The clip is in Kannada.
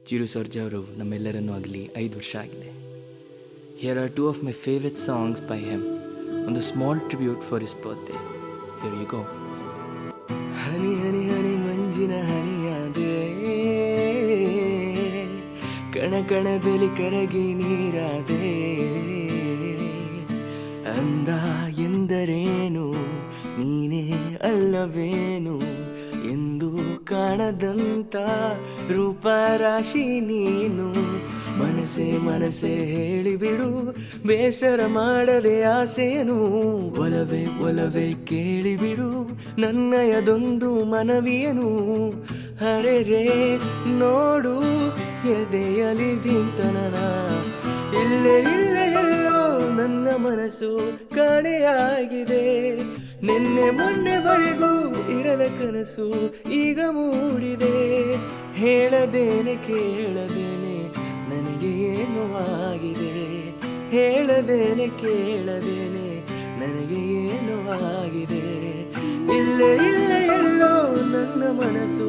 ಚಿರು ಸರ್ಜಾ ಅವರು ನಮ್ಮೆಲ್ಲರನ್ನೂ ಆಗಲಿ 5 ವರ್ಷ ಆಗಿದೆ. Here are two of my favorite songs by him on the small tribute for his birthday. Here you go. ಹನಿ ಹನಿ ಹನಿ ಮಂಜಿನ ಹನಿಯಾದೆ, ಕಣ ಕಣದಲ್ಲಿ ಕರಗಿ ನೀರಾದೆ, ಅಂದ ಎಂದರೇನು ನೀನೇ ಅಲ್ಲವೇನು ಎಂದು ಕಾಣದಂತ ರೂಪರಾಶಿ ನೀನು. ಮನಸೆ ಮನಸೆ ಹೇಳಿಬಿಡು, ಬೇಸರ ಮಾಡದೆ ಆಸೆಯನು, ಒಲವೇ ಒಲವೇ ಕೇಳಿಬಿಡು ನನ್ನಯದೊಂದು ಮನವಿಯನು. ಹರೆರೆ ನೋಡು ಎದೆಯಲಿ ದಿಂತನನ, ಇಲ್ಲೇ ಇಲ್ಲೇ ಎಲ್ಲೋ ನನ್ನ ಮನಸ್ಸು ಕಾಣೆಯಾಗಿದೆ. ನಿನ್ನೆ ಮೊನ್ನೆವರೆಗೂ ಇರದ ಕನಸು ಈಗ ಮೂಡಿದೆ. ಹೇಳದೇನೆ ಕೇಳದೇನೆ ನನಗೆ ಏನು ಆಗಿದೆ, ಹೇಳದೇನೆ ಕೇಳದೇನೆ ನನಗೆ ಏನು ಆಗಿದೆ. ಇಲ್ಲೇ ಇಲ್ಲೇ ಎಲ್ಲೋ ನನ್ನ ಮನಸ್ಸು